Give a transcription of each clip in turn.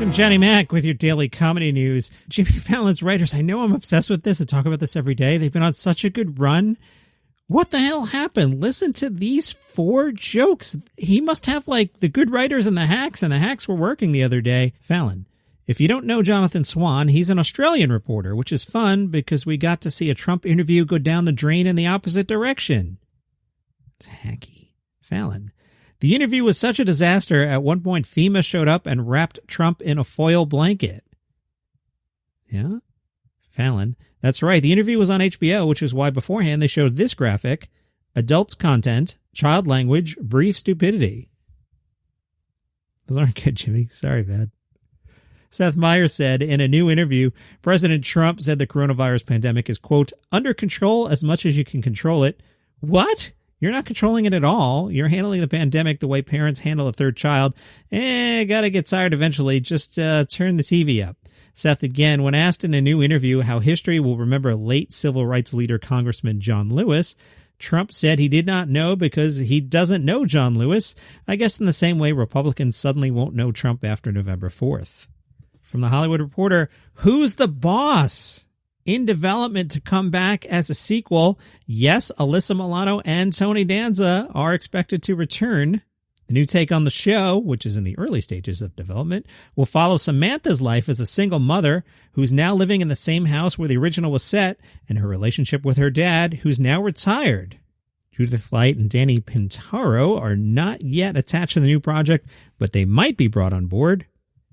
I'm Johnny Mac with your daily comedy news. Jimmy Fallon's writers, I know I'm obsessed with this. I talk about this every day. They've been on such a good run. What the hell happened? Listen to these 4 jokes. He must have like the good writers and the hacks were working the other day. Fallon, if you don't know Jonathan Swan, he's an Australian reporter, which is fun because we got to see a Trump interview go down the drain in the opposite direction. It's hacky. Fallon, the interview was such a disaster, at one point FEMA showed up and wrapped Trump in a foil blanket. Yeah? Fallon, that's right. The interview was on HBO, which is why beforehand they showed this graphic: adults content, child language, brief stupidity. Those aren't good, Jimmy. Sorry, man. Seth Meyers said in a new interview, President Trump said the coronavirus pandemic is, quote, under control as much as you can control it. What? You're not controlling it at all. You're handling the pandemic the way parents handle a third child. Gotta get tired eventually. Just turn the TV up. Seth, again, when asked in a new interview how history will remember late civil rights leader Congressman John Lewis, Trump said he did not know because he doesn't know John Lewis. I guess in the same way Republicans suddenly won't know Trump after November 4th. From The Hollywood Reporter, Who's the Boss? In development to come back as a sequel. Yes, Alyssa Milano and Tony Danza are expected to return. The new take on the show, which is in the early stages of development, will follow Samantha's life as a single mother who's now living in the same house where the original was set, and her relationship with her dad, who's now retired. Judith Light and Danny Pintaro are not yet attached to the new project, but they might be brought on board.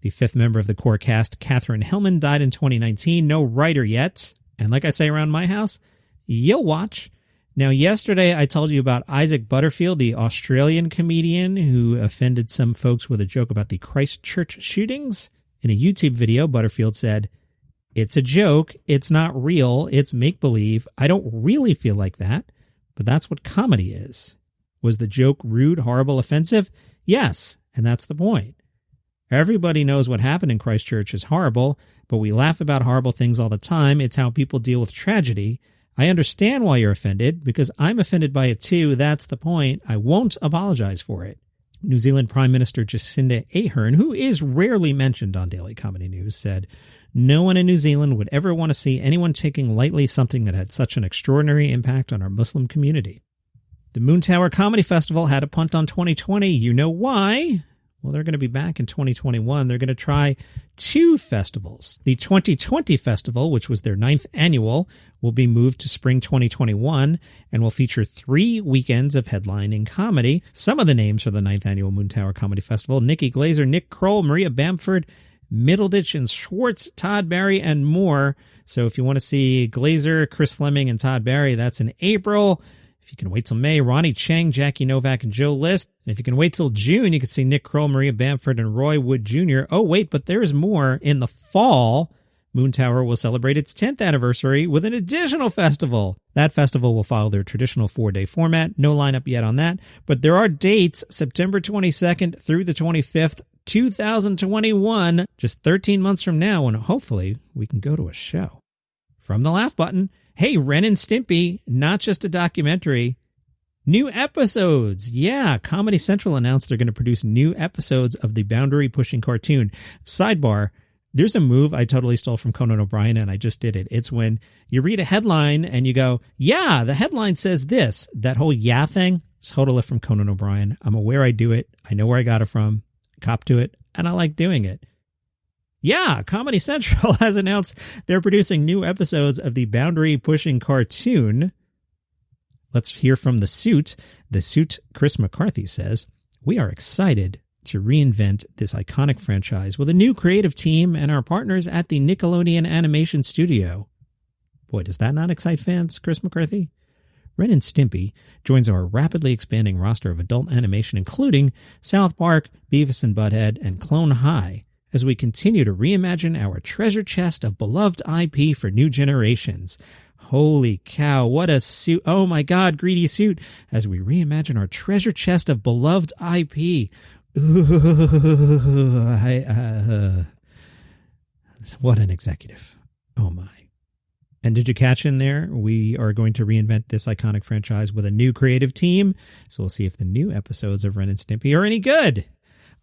The 5th member of the core cast, Katherine Hellman, died in 2019. No writer yet. And like I say around my house, you'll watch. Now, yesterday I told you about Isaac Butterfield, the Australian comedian who offended some folks with a joke about the Christchurch shootings. In a YouTube video, Butterfield said, "It's a joke. It's not real. It's make-believe. I don't really feel like that, but that's what comedy is." Was the joke rude, horrible, offensive? Yes, and that's the point. Everybody knows what happened in Christchurch is horrible, but we laugh about horrible things all the time. It's how people deal with tragedy. I understand why you're offended, because I'm offended by it too. That's the point. I won't apologize for it. New Zealand Prime Minister Jacinda Ardern, who is rarely mentioned on Daily Comedy News, said, "No one in New Zealand would ever want to see anyone taking lightly something that had such an extraordinary impact on our Muslim community." The Moontower Comedy Festival had a punt on 2020. You know why? Well, they're going to be back in 2021. They're going to try 2 festivals. The 2020 festival, which was their 9th annual, will be moved to spring 2021 and will feature 3 weekends of headlining comedy. Some of the names for the 9th annual Moontower Comedy Festival: Nikki Glazer, Nick Kroll, Maria Bamford, Middleditch and Schwartz, Todd Barry, and more. So if you want to see Glazer, Chris Fleming, and Todd Barry, that's in April. If you can wait till May, Ronnie Chang, Jackie Novak, and Joe List. And if you can wait till June, you can see Nick Kroll, Maria Bamford, and Roy Wood Jr. Oh, wait, but there's more. In the fall, Moontower will celebrate its 10th anniversary with an additional festival. That festival will follow their traditional 4-day format. No lineup yet on that, but there are dates: September 22nd through the 25th, 2021, just 13 months from now, and hopefully we can go to a show. From the Laugh Button, hey, Ren and Stimpy, not just a documentary, new episodes. Yeah, Comedy Central announced they're going to produce new episodes of the boundary-pushing cartoon. Sidebar, there's a move I totally stole from Conan O'Brien, and I just did it. It's when you read a headline and you go, yeah, the headline says this. That whole yeah thing, totally from Conan O'Brien. I'm aware I do it. I know where I got it from. Cop to it, and I like doing it. Yeah, Comedy Central has announced they're producing new episodes of the boundary-pushing cartoon. Let's hear from The Suit. The Suit, Chris McCarthy, says, "We are excited to reinvent this iconic franchise with a new creative team and our partners at the Nickelodeon Animation Studio." Boy, does that not excite fans, Chris McCarthy? Ren and Stimpy joins our rapidly expanding roster of adult animation, including South Park, Beavis and Butthead, and Clone High, as we continue to reimagine our treasure chest of beloved IP for new generations. Holy cow, what a suit. Oh my God, greedy suit. As we reimagine our treasure chest of beloved IP. What an executive. Oh my. And did you catch in there? We are going to reinvent this iconic franchise with a new creative team. So we'll see if the new episodes of Ren and Stimpy are any good.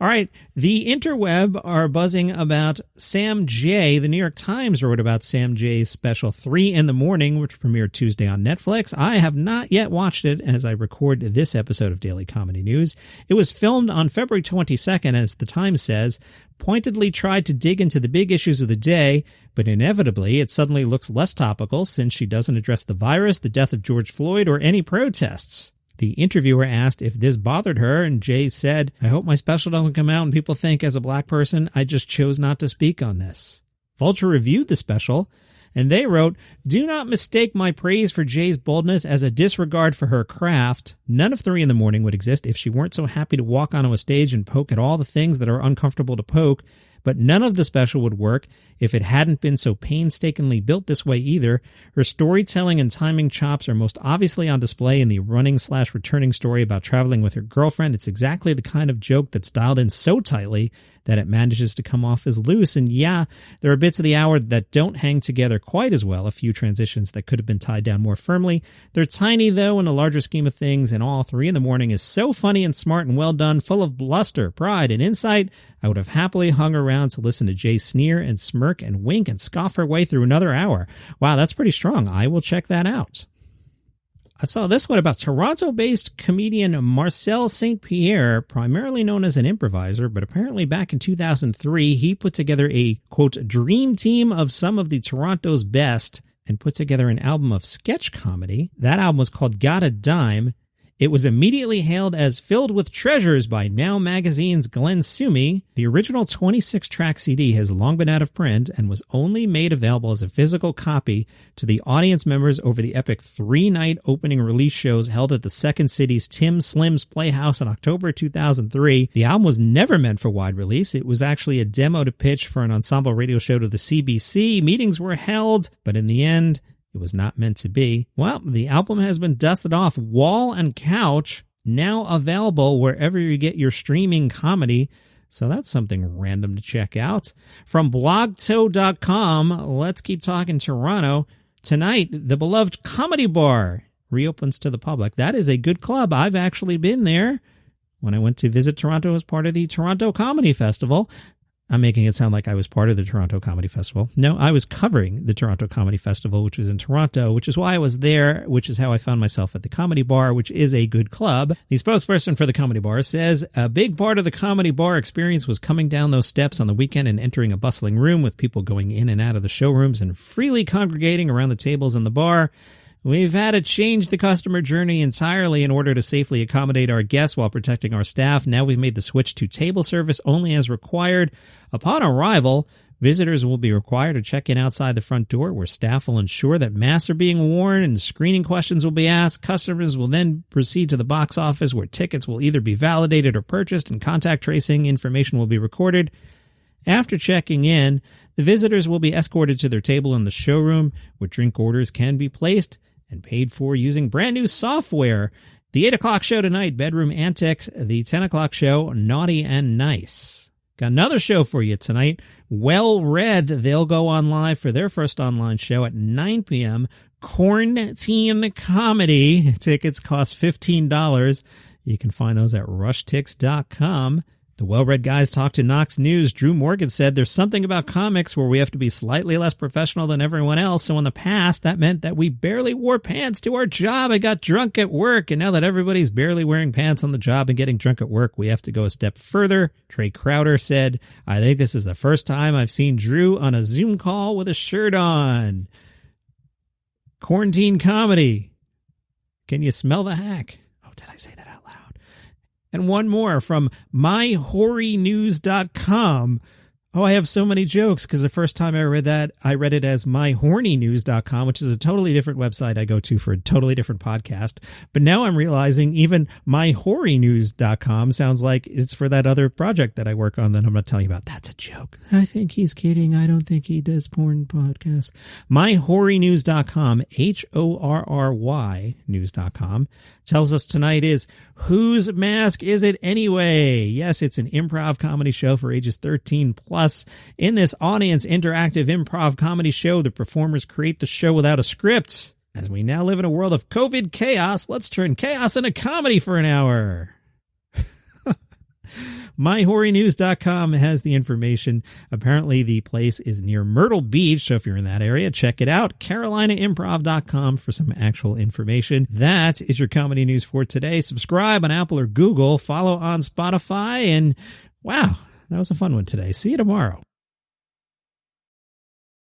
All right, the interweb are buzzing about Sam Jay. The New York Times wrote about Sam Jay's special 3 in the Morning, which premiered Tuesday on Netflix. I have not yet watched it as I record this episode of Daily Comedy News. It was filmed on February 22nd, as the Times says, pointedly tried to dig into the big issues of the day, but inevitably it suddenly looks less topical since she doesn't address the virus, the death of George Floyd, or any protests. The interviewer asked if this bothered her, and Jay said, "I hope my special doesn't come out and people think as a black person, I just chose not to speak on this." Vulture reviewed the special, and they wrote, "Do not mistake my praise for Jay's boldness as a disregard for her craft. None of 3 in the Morning would exist if she weren't so happy to walk onto a stage and poke at all the things that are uncomfortable to poke. But none of the special would work if it hadn't been so painstakingly built this way either. Her storytelling and timing chops are most obviously on display in the running/returning story about traveling with her girlfriend. It's exactly the kind of joke that's dialed in so tightly that it manages to come off as loose. And yeah, there are bits of the hour that don't hang together quite as well, a few transitions that could have been tied down more firmly. They're tiny, though, in the larger scheme of things, and all 3 in the Morning is so funny and smart and well done, full of bluster, pride, and insight. I would have happily hung around to listen to Jay sneer and smirk and wink and scoff her way through another hour. Wow, that's pretty strong. I will check that out. I saw this one about Toronto-based comedian Marcel St. Pierre, primarily known as an improviser, but apparently back in 2003, he put together a, quote, dream team of some of the Toronto's best and put together an album of sketch comedy. That album was called Got a Dime. It was immediately hailed as filled with treasures by Now Magazine's Glenn Sumi. The original 26-track CD has long been out of print and was only made available as a physical copy to the audience members over the epic 3-night opening release shows held at the Second City's Tim Slim's Playhouse in October 2003. The album was never meant for wide release. It was actually a demo to pitch for an ensemble radio show to the CBC. Meetings were held, but in the end, it was not meant to be. Well, the album has been dusted off wall and couch, now available wherever you get your streaming comedy. So that's something random to check out. From blogto.com, let's keep talking Toronto. Tonight, the beloved Comedy Bar reopens to the public. That is a good club. I've actually been there when I went to visit Toronto as part of the Toronto Comedy Festival. I'm making it sound like I was part of the Toronto Comedy Festival. No, I was covering the Toronto Comedy Festival, which was in Toronto, which is why I was there, which is how I found myself at the Comedy Bar, which is a good club. The spokesperson for the Comedy Bar says, "A big part of the Comedy Bar experience was coming down those steps on the weekend and entering a bustling room with people going in and out of the showrooms and freely congregating around the tables in the bar. We've had to change the customer journey entirely in order to safely accommodate our guests while protecting our staff. Now we've made the switch to table service only as required. Upon arrival, visitors will be required to check in outside the front door, where staff will ensure that masks are being worn and screening questions will be asked. Customers will then proceed to the box office, where tickets will either be validated or purchased and contact tracing information will be recorded. After checking in, the visitors will be escorted to their table in the showroom, where drink orders can be placed and paid for using brand new software. The 8 o'clock show tonight, Bedroom Antics. The 10 o'clock show, Naughty and Nice. Got another show for you tonight. Well Read. They'll go on live for their first online show at 9 p.m. Quarantine Comedy. Tickets cost $15. You can find those at rushtix.com. The Well-Read Guys talked to Knox News. Drew Morgan said there's something about comics where we have to be slightly less professional than everyone else. So in the past, that meant that we barely wore pants to our job and got drunk at work. And now that everybody's barely wearing pants on the job and getting drunk at work, we have to go a step further. Trey Crowder said, "I think this is the first time I've seen Drew on a Zoom call with a shirt on." Quarantine Comedy. Can you smell the hack? Oh, did I say that out loud? And one more from myhorrynews.com. Oh, I have so many jokes because the first time I read that, I read it as myhornynews.com, which is a totally different website I go to for a totally different podcast. But now I'm realizing even myhorrynews.com sounds like it's for that other project that I work on that I'm going to tell you about. That's a joke. I think he's kidding. I don't think he does porn podcasts. Myhorrynews.com, HORRY news.com, tells us tonight is Whose Mask Is It Anyway? Yes, it's an improv comedy show for ages 13 plus. In this audience interactive improv comedy show, the performers create the show without a script. As we now live in a world of COVID chaos, let's turn chaos into comedy for an hour. MyHorryNews.com has the information. Apparently, the place is near Myrtle Beach, so if you're in that area, check it out. CarolinaImprov.com for some actual information. That is your comedy news for today. Subscribe on Apple or Google, follow on Spotify, and wow, that was a fun one today. See you tomorrow.